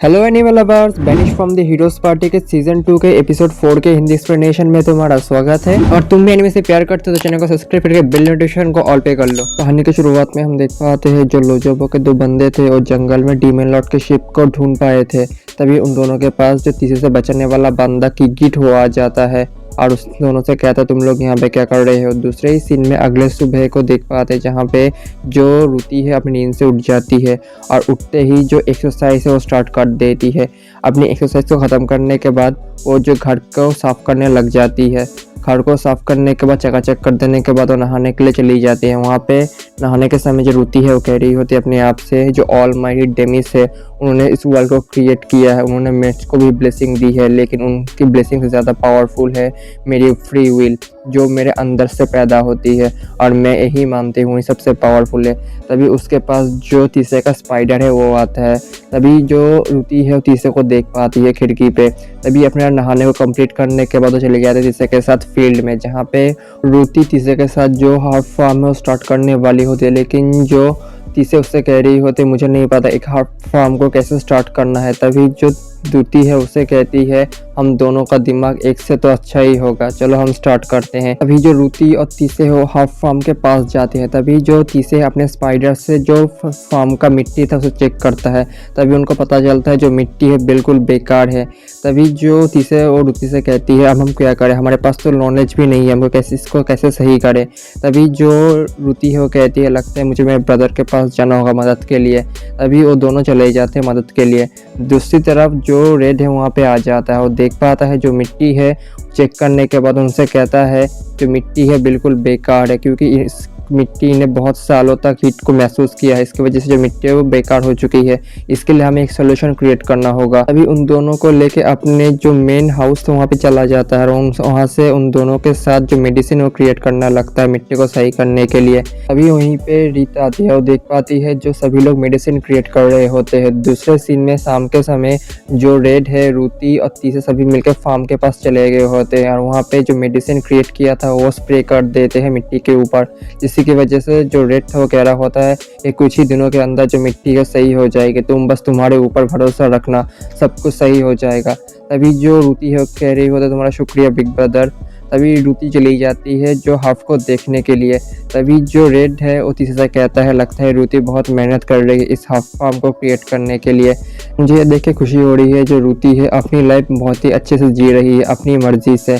Hello animal lovers, Benish from the heroes party के season 2 के episode 4 के हिंदी एक्सप्लेनेशन में तुम्हारा स्वागत है। और तुम भी एनिमे से प्यार करते हो तो चैनल को सब्सक्राइब करके बेल नोटिफिकेशन को ऑल पे कर लो। कहानी की शुरुआत में हम देख पाते हैं जो लोजोबो के दो बंदे थे और जंगल में डीमन लॉर्ड के शिप को ढूंढ पाए थे। तभी उन दोनों के पास जो तीसरे से बचने वाला बंदा किगिट हो आ जाता है और उस दोनों से कहता है तुम लोग यहाँ पे क्या कर रहे हो। दूसरे ही सीन में अगले सुबह को देख पाते हैं जहाँ पे जो रुती है अपनी नींद से उठ जाती है और उठते ही जो एक्सरसाइज है वो स्टार्ट कर देती है। अपनी एक्सरसाइज को ख़त्म करने के बाद वो जो घर को साफ़ करने लग जाती है। घर को साफ़ करने के बाद चकाचक कर देने के बाद वो नहाने के लिए चली जाती है। वहाँ पे नहाने के समय जो रुती है वो कह रही होती है अपने आप से जो ऑल माइटी डेमिस है उन्होंने इस वर्ल्ड को क्रिएट किया है, उन्होंने मेट्स को भी ब्लेसिंग दी है, लेकिन उनकी ब्लेसिंग से ज़्यादा पावरफुल है मेरी फ्री विल जो मेरे अंदर से पैदा होती है और मैं यही मानती हूँ सबसे पावरफुल है। तभी उसके पास जो तीसरे का स्पाइडर है वो आता है। तभी जो रुती है वो तीसरे को देख पाती है खिड़की पे। तभी अपने नहाने को कंप्लीट करने के बाद वो चले जाते तीसरे के साथ फील्ड में, जहाँ पे रुती तीसरे के साथ जो हाफ फार्म है वो स्टार्ट करने वाली होती है, लेकिन जो तीसरे उससे कह रही होती मुझे नहीं पता एक हाफ फार्म को कैसे स्टार्ट करना है। तभी जो दूती है उसे कहती है हम दोनों का दिमाग एक से तो अच्छा ही होगा, चलो हम स्टार्ट करते हैं। तभी जो रूती और तीसे हो हाफ फार्म के पास जाते हैं। तभी जो तीसे अपने स्पाइडर से जो फार्म का मिट्टी था उसे चेक करता है। तभी उनको पता चलता है जो मिट्टी है बिल्कुल बेकार है। तभी जो तीसे और रूती से कहती है अब हम क्या करें, हमारे पास तो नॉलेज भी नहीं है, हमको इसको कैसे सही करें। तभी जो रूती है वो कहती है लगता है मुझे मेरे ब्रदर के पास जाना होगा मदद के लिए। तभी वो दोनों चले जाते हैं मदद के लिए। दूसरी तरफ जो रेड है वहाँ पे आ जाता है और देख पाता है जो मिट्टी है। चेक करने के बाद उनसे कहता है जो मिट्टी है बिल्कुल बेकार है, क्योंकि इस मिट्टी ने बहुत सालों तक हीट को महसूस किया है, इसकी वजह से जो मिट्टी है वो बेकार हो चुकी है। इसके लिए हमें एक सोल्यूशन क्रिएट करना होगा। अभी उन दोनों को लेके अपने जो मेन हाउस था वहाँ पे चला जाता है और वहाँ से उन दोनों के साथ जो मेडिसिन वो क्रिएट करना लगता है मिट्टी को सही करने के लिए। अभी वहीं पे रीता आती है और देख पाती है जो सभी लोग मेडिसिन क्रिएट कर रहे होते हैं। दूसरे सीन में शाम के समय जो रेड है, रूती और तीसरे सभी मिलकर फार्म के पास चले गए होते हैं और वहाँ पे जो मेडिसिन क्रिएट किया था वो स्प्रे कर देते हैं मिट्टी के ऊपर, जिसकी वजह से जो रेड था वो कह रहा होता है कि कुछ ही दिनों के अंदर जो मिट्टी है सही हो जाएगी, तुम बस तुम्हारे ऊपर भरोसा रखना, सब कुछ सही हो जाएगा। तभी जो रूती है वो कह रही होता है तुम्हारा शुक्रिया बिग ब्रदर। तभी रूती चली जाती है जो हाफ को देखने के लिए। तभी जो रेड है वो तीसरे से कहता है लगता है रूती बहुत मेहनत कर रही है इस हाफ फार्म को क्रिएट करने के लिए। मुझे ये देख के खुशी हो रही है जो रूती है अपनी लाइफ बहुत ही अच्छे से जी रही है अपनी मर्जी से।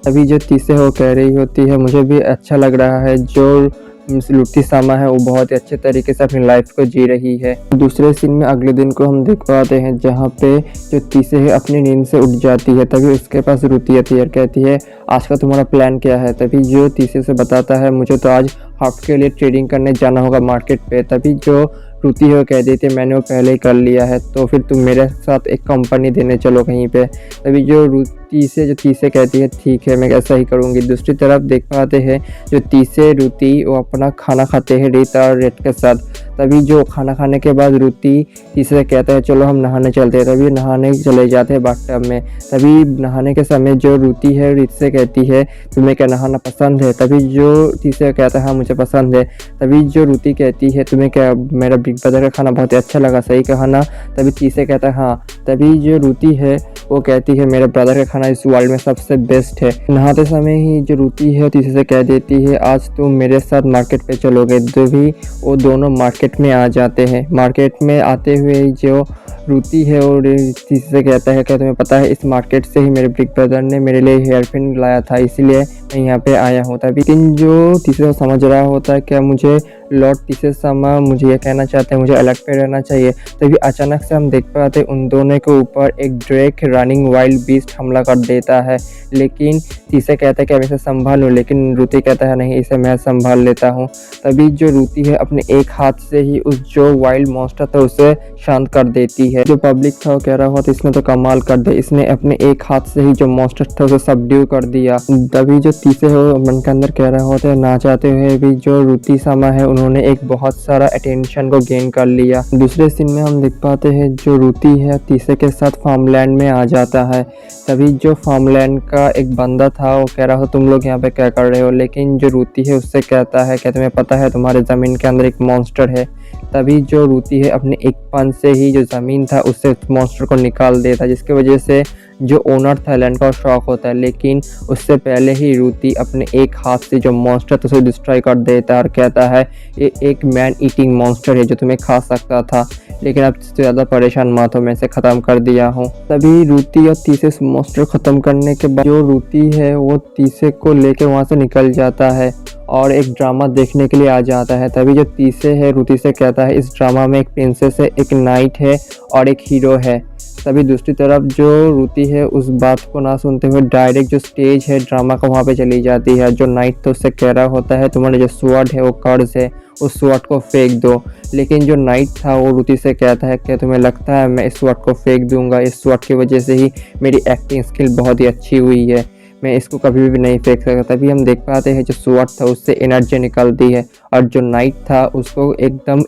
तभी जो तीसरे हो कह रही होती है मुझे भी अच्छा लग रहा है जो लुटी सामा है वो बहुत ही अच्छे तरीके से अपनी लाइफ को जी रही है। दूसरे सीन में अगले दिन को हम देख पाते हैं जहाँ पे जो तीसरे है अपनी नींद से उठ जाती है। तभी उसके पास रुती आती है और कहती है आज का तुम्हारा प्लान क्या है। तभी जो तीसरे से बताता है मुझे तो आज हाफ के लिए ट्रेडिंग करने जाना होगा मार्केट पे। तभी जो रुती है वो कह देती है मैंने वो पहले ही कर लिया है, तो फिर तुम मेरे साथ एक कंपनी देने चलो कहीं पे। तभी जो रुती से जो तीसरे कहती है ठीक है मैं ऐसा ही करूँगी। दूसरी तरफ देख पाते हैं जो तीसरे रुती वो अपना खाना खाते हैं रीता और रेड के साथ। तभी जो खाना खाने के बाद रुती तीसरे कहता है चलो हम नहाने चलते हैं। तभी नहाने चले जाते हैं बाथटब में। तभी नहाने के समय जो रुती है रीत से कहती है तुम्हें क्या नहाना पसंद है। तभी जो तीसरे कहता है हाँ मुझे पसंद है। तभी जो रुती कहती है तुम्हें क्या मेरा बिग ब्रदर का खाना बहुत ही अच्छा लगा, सही कहा ना। तभी तीसरे कहता है हाँ। तभी जो रुती है वो कहती है मेरे ब्रदर का खाना इस वर्ल्ड में सबसे बेस्ट है। नहाते समय ही जो रुती है तीसरे से कह देती है आज तुम मेरे साथ मार्केट पे चलोगे। तभी वो दोनों मार्केट में आ जाते हैं। मार्केट में आते हुए जो रुती है और तीसरे कहता है क्या तुम्हें पता है इस मार्केट से ही मेरे बिग ब्रदर ने मेरे लिए हेयर पिन लाया था, इसीलिए मैं यहाँ पे आया हूँ। तभी लेकिन जो तीसरा समझ रहा होता है क्या मुझे लॉर्ड तीसरे समा मुझे ये कहना चाहते हैं मुझे अलर्ट पे रहना चाहिए। तभी अचानक से हम देख पाते हैं उन दोनों के ऊपर एक ड्रैक रनिंग वाइल्ड बीस्ट हमला कर देता है, लेकिन तीसरे कहता है कि मैं इसे संभालूं, लेकिन रूती कहता है नहीं इसे मैं संभाल लेता हूँ। तभी जो रूती है अपने एक हाथ से ही उस जो वाइल्ड मॉन्स्टर था उसे शांत कर देती है। जो पब्लिक था वो कह रहा हुआ था इसने तो कमाल कर दिया, इसने अपने एक हाथ से ही जो मॉन्स्टर था उसे सबड्यू कर दिया। तभी जो तीसरे हो मन के अंदर कह रहा होता है ना चाहते हुए भी जो रूती सामा है उन्होंने एक बहुत सारा अटेंशन को गेन कर लिया। दूसरे सीन में हम देख पाते हैं जो रूती है तीसरे के साथ फार्मलैंड में आ जाता है। तभी जो फार्मलैंड का एक बंदा था वो कह रहा था तुम लोग यहाँ पे क्या कर रहे हो, लेकिन जो रूती है उससे कहता है क्या तुम्हें पता है तुम्हारे ज़मीन के अंदर एक मॉन्स्टर है, तभी जो रूती है अपने एक पंच से ही जो ज़मीन था उससे मॉन्स्टर को निकाल देता है, जिसकी वजह से जो ओनर था लैंड का शॉक होता है। लेकिन उससे पहले ही रूती अपने एक हाथ से जो मॉन्स्टर था उसे डिस्ट्रॉय कर देता है और कहता है ये एक मैन ईटिंग मॉन्स्टर है जो तुम्हें खा सकता था, लेकिन अब इससे ज़्यादा परेशान मत हो, मैं इसे ख़त्म कर दिया हूँ। तभी रूती और तीसे मॉन्स्टर ख़त्म करने के बाद जो रूती है वो तीसे को लेकर वहाँ से निकल जाता है और एक ड्रामा देखने के लिए आ जाता है। तभी जो तीसे है रूती से कहता है इस ड्रामा में एक प्रिंसेस है, एक नाइट है और एक हीरो है। तभी दूसरी तरफ जो रूती है उस बात को ना सुनते हुए डायरेक्ट जो स्टेज है ड्रामा का वहाँ पे चली जाती है। जो नाइट तो उससे कह रहा होता है तुम्हारा जो स्वॉर्ड है वो कर्ज है, उस स्वॉर्ड को फेंक दो। लेकिन जो नाइट था वो रूती से कहता है कि तुम्हें लगता है मैं इस स्वॉर्ड को फेंक दूंगा, इस स्वॉर्ड की वजह से ही मेरी एक्टिंग स्किल बहुत ही अच्छी हुई है, मैं इसको कभी भी नहीं फेंक सकता। तभी हम देख पाते हैं जो स्वॉर्ड था उससे एनर्जी निकलती है और जो नाइट था उसको एकदम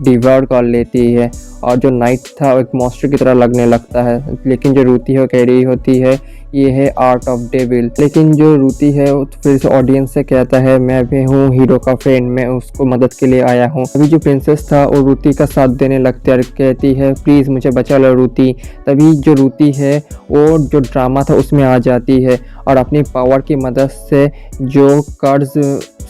डिवॉर कर लेती है और जो नाइट था वो एक मॉन्स्टर की तरह लगने लगता है। लेकिन जो रूती है वो कह रही होती है ये है आर्ट ऑफ डेविल। लेकिन जो रूती है वो फिर से ऑडियंस से कहता है मैं भी हूँ हीरो का फ्रेंड, मैं उसको मदद के लिए आया हूँ। अभी जो प्रिंसेस था वो रूती का साथ देने लगती है और कहती है प्लीज़ मुझे बचा लो रूती। तभी जो रूती है वो जो ड्रामा था उसमें आ जाती है और अपनी पावर की मदद से जो कर्ज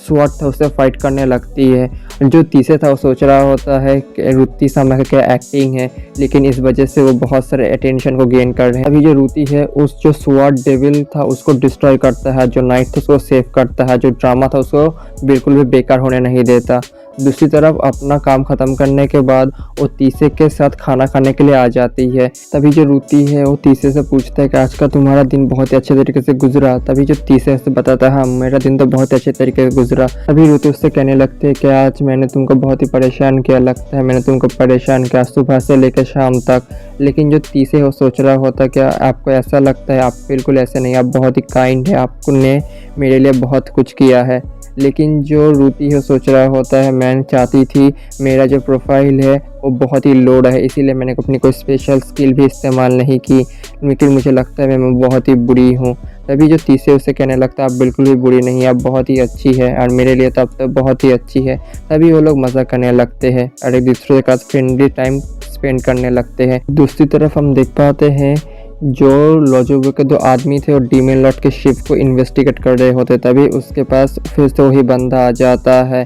स्वॉर्ड था उससे फाइट करने लगती है। जो तीसरे था वो सोच रहा होता है कि रूती सामने का क्या एक्टिंग है, लेकिन इस वजह से वो बहुत सारे अटेंशन को गेन कर रहे हैं। अभी जो रूती है उस जो स्वॉर्ड डेविल था उसको डिस्ट्रॉय करता है, जो नाइट था उसको सेव करता है, जो ड्रामा था उसको बिल्कुल भी बेकार होने नहीं देता। दूसरी तरफ अपना काम ख़त्म करने के बाद वो तीसरे के साथ खाना खाने के लिए आ जाती है। तभी जो रूती है वो तीसरे से पूछता है कि आज का तुम्हारा दिन बहुत ही अच्छे तरीके से गुजरा। तभी जो तीसरे से बताता है हाँ मेरा दिन तो बहुत अच्छे तरीके से गुजरा। तभी रूती उससे कहने लगती है कि आज मैंने तुमको बहुत ही परेशान किया, लगता है मैंने तुमको परेशान किया सुबह से लेकर शाम तक। लेकिन जो तीसरे वो सोच रहा होता क्या आपको ऐसा लगता है, आप बिल्कुल ऐसे नहीं, आप बहुत ही काइंड है, आपने मेरे लिए बहुत कुछ किया है। लेकिन जो रूती है सोच रहा होता है मैं चाहती थी मेरा जो प्रोफाइल है वो बहुत ही लो रहे, इसीलिए मैंने अपनी कोई स्पेशल स्किल भी इस्तेमाल नहीं की, लेकिन मुझे लगता है मैं बहुत ही बुरी हूँ। तभी जो तीसरे उसे कहने लगता है आप बिल्कुल भी बुरी नहीं, आप बहुत ही अच्छी है और मेरे लिए तो अब तो बहुत ही अच्छी है। तभी वो लोग मज़ा करने लगते हैं और एक दूसरे के साथ फ्रेंडली टाइम स्पेंड करने लगते हैं। दूसरी तरफ हम देख पाते हैं जो लोजोबो के दो आदमी थे और डीमन लॉर्ड के शिप को इन्वेस्टिगेट कर रहे होते, तभी उसके पास फिर से वही बंदा आ जाता है।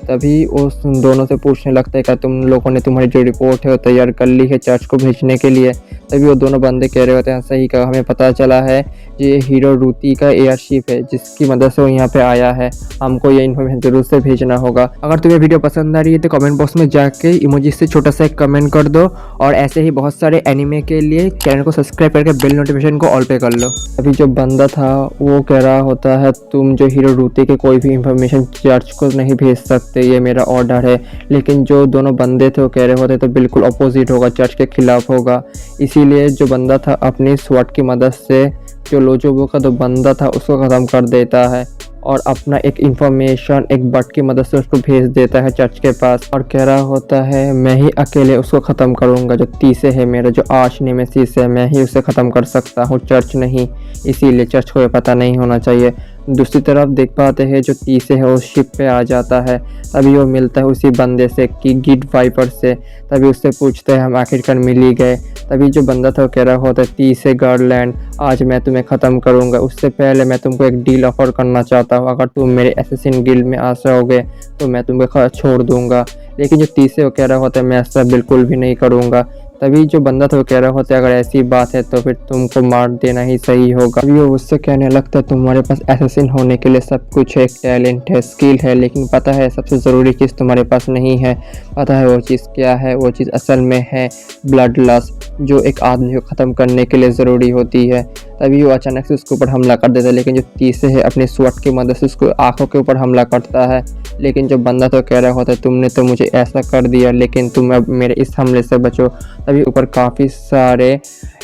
तभी उस दोनों से पूछने लगता है क्या तुम लोगों ने तुम्हारी जो रिपोर्ट है वो तैयार कर ली है चर्च को भेजने के लिए। तभी वो दोनों बंदे कह रहे होते हैं सही कहा, हमें पता चला है ये हीरो रूती का एयरशिप है जिसकी मदद से वो यहाँ पे आया है, हमको ये इन्फॉर्मेशन जरूर से भेजना होगा। अगर तुम्हें वीडियो पसंद आ रही है तो कमेंट बॉक्स में जाके इमोजी से छोटा सा एक कमेंट कर दो और ऐसे ही बहुत सारे एनिमे के लिए चैनल को सब्सक्राइब करके बेल नोटिफिकेशन को ऑल पे कर लो। अभी जो बंदा था वो कह रहा होता है तुम जो हीरो रूती के कोई भी इंफॉर्मेशन चर्च को नहीं भेज सकते, ये मेरा ऑर्डर है। लेकिन जो दोनों बंदे थे वो कह रहे होते तो बिल्कुल अपोजिट होगा, चर्च के खिलाफ होगा। इसीलिए जो बंदा था अपनी स्वॉर्ड की मदद से जो लोजोबो का जो बंदा था उसको ख़त्म कर देता है और अपना एक इंफॉर्मेशन एक बट की मदद से उसको भेज देता है चर्च के पास और कह रहा होता है मैं ही अकेले उसको ख़त्म करूँगा, जो तीसरे है मेरा जो आर्च नेमेसिस है मैं ही उसे ख़त्म कर सकता हूँ, चर्च नहीं। इसीलिए चर्च को ये पता नहीं होना चाहिए। दूसरी तरफ देख पाते हैं जो तीसरे है वो शिप पे आ जाता है। तभी वो मिलता है उसी बंदे से कि गिड वाइपर से। तभी उससे पूछते हैं हम आखिरकार मिल ही गए। तभी जो बंदा था वो कह रहा होता है तीसरे गार्डलैंड आज मैं तुम्हें ख़त्म करूँगा, उससे पहले मैं तुमको एक डील ऑफर करना चाहता हूँ, अगर तुम मेरे एसेसिन गिल्ड में आ जाओगे तो मैं तुम्हें छोड़ दूँगा। लेकिन जो तीसरे वो कह रहा होता है मैं ऐसा बिल्कुल भी नहीं करूँगा। तभी जो बंदा था वो कह रहा होता है अगर ऐसी बात है तो फिर तुमको मार देना ही सही होगा। तभी वो उससे कहने लगता है तुम्हारे पास एसेसिन होने के लिए सब कुछ है, एक टैलेंट है, स्किल है, लेकिन पता है सबसे ज़रूरी चीज़ तुम्हारे पास नहीं है। पता है वो चीज़ क्या है? वो चीज़ असल में है ब्लड लस्ट, जो एक आदमी को ख़त्म करने के लिए ज़रूरी होती है। तभी वो अचानक से उसके ऊपर हमला कर देता है, लेकिन जो तीसरे है अपनी स्वॉर्ड की मदद से उसको आँखों के ऊपर हमला करता है। लेकिन जो बंदा तो कह रहा होता है तुमने तो मुझे ऐसा कर दिया, लेकिन तुम अब मेरे इस हमले से बचो। तभी ऊपर काफ़ी सारे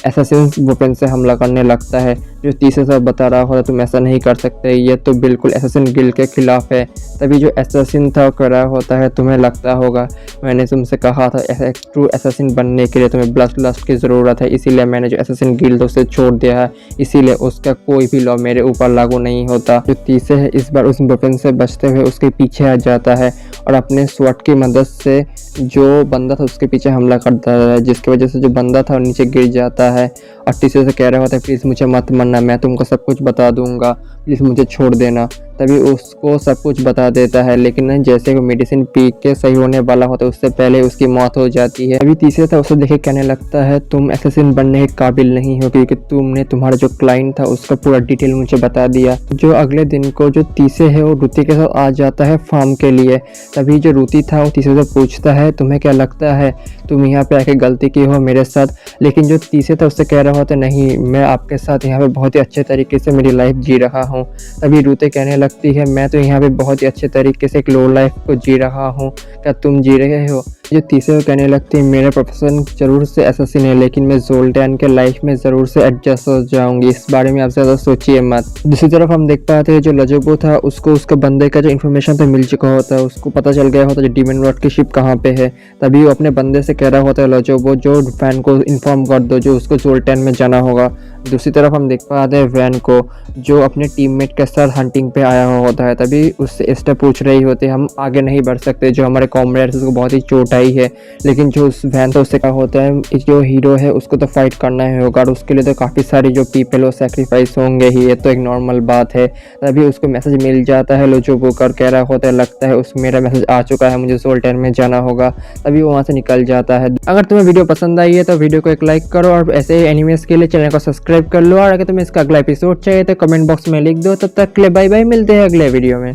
एसेसिन्स वेपन से हमला करने लगता है। जो तीसरे से बता रहा होता तुम ऐसा नहीं कर सकते, ये तो बिल्कुल एसेसिन गिल्ड के खिलाफ है। तभी जो एसेसिन था कह रहा होता है तुम्हें लगता होगा मैंने तुमसे कहा था एक ट्रू एसेसिन बनने के लिए तुम्हें ब्लड लस्ट की ज़रूरत है, इसीलिए मैंने जो एसेसिन गिल्ड उसे छोड़ दिया है, इसीलिए उसका कोई भी लॉ मेरे ऊपर लागू नहीं होता। जो तीसरे है इस बार उस वेपन से बचते हुए उसके पीछे आ जाता है और अपने स्वॉर्ड की मदद से जो बंदा था उसके पीछे हमला करता है, जिसकी वजह से जो बंदा था वो नीचे गिर जाता है और टीचर से कह रहा होता है प्लीज़ मुझे मत मारना, मैं तुमको सब कुछ बता दूंगा, प्लीज़ मुझे छोड़ देना। तभी उसको सब कुछ बता देता है, लेकिन जैसे वो मेडिसिन पी के सही होने वाला होता है उससे पहले उसकी मौत हो जाती है। अभी तीसरे था उसे देखे कहने लगता है तुम एसेसिन बनने के काबिल नहीं हो, क्योंकि तुमने तुम्हारा जो क्लाइंट था उसका पूरा डिटेल मुझे बता दिया। जो अगले दिन को जो तीसरे है वो रुति के साथ आ जाता है फार्म के लिए। तभी जो रुति था वो तीसरे से पूछता है तुम्हें क्या लगता है तुम यहाँ पे आके गलती की हो मेरे साथ, लेकिन जो तीसरे था उससे कह रहा होता नहीं, मैं आपके साथ यहाँ पे बहुत ही अच्छे तरीके से मेरी लाइफ जी रहा हूँ। तभी रुति कहने लगती है मैं तो यहाँ पे बहुत ही अच्छे तरीके से एक लो लाइफ को जी रहा हूँ, क्या तुम जी रहे हो? जो तीसरे कहने लगती है मेरा प्रोफेशन जरूर से एसेसिन है, लेकिन मैं ज़ोल्टैन के लाइफ में ज़रूर से एडजस्ट हो जाऊंगी, इस बारे में आप ज़्यादा सोचिए मत। दूसरी तरफ हम देख पाते हैं जो लजोबो था उसको उसके बंदे का जो इन्फॉर्मेशन तो मिल चुका होता है, उसको पता चल गया होता है जो डीमन लॉर्ड की शिप कहाँ पे है। तभी वो अपने बंदे से कह रहा होता है लजोबो जो वैन को इन्फॉर्म कर दो जो उसको ज़ोल्टैन में जाना होगा। दूसरी तरफ हम देख पाते हैं वैन को जो अपने टीममेट के साथ हंटिंग पे आया हुआ होता है। तभी उससे एस्टर पूछ रही होती है हम आगे नहीं बढ़ सकते, जो हमारे कॉमरेड्स उसको बहुत ही चोट आई है। लेकिन जो उस वैन था उससे क्या होता है जो हीरो है उसको तो फाइट करना ही होगा और उसके लिए तो काफ़ी सारी जो पीपल वो सेक्रीफाइस होंगे ही, ये तो एक नॉर्मल बात है। तभी उसको मैसेज मिल जाता है लोजोबो कर कह रहा होता है लगता है उस मेरा मैसेज आ चुका है, मुझे ज़ोल्टैन में जाना होगा। तभी वो वहाँ से निकल जाता है। अगर तुम्हें वीडियो पसंद आई है तो वीडियो को एक लाइक करो और ऐसे ही एनिमेस के लिए चैनल को सब्सक्राइब कर लो, और अगर तुम्हें इसका अगला एपिसोड चाहिए तो कमेंट बॉक्स में लिख दो। तब तक के लिए बाय बाय, मिलते हैं अगले वीडियो में।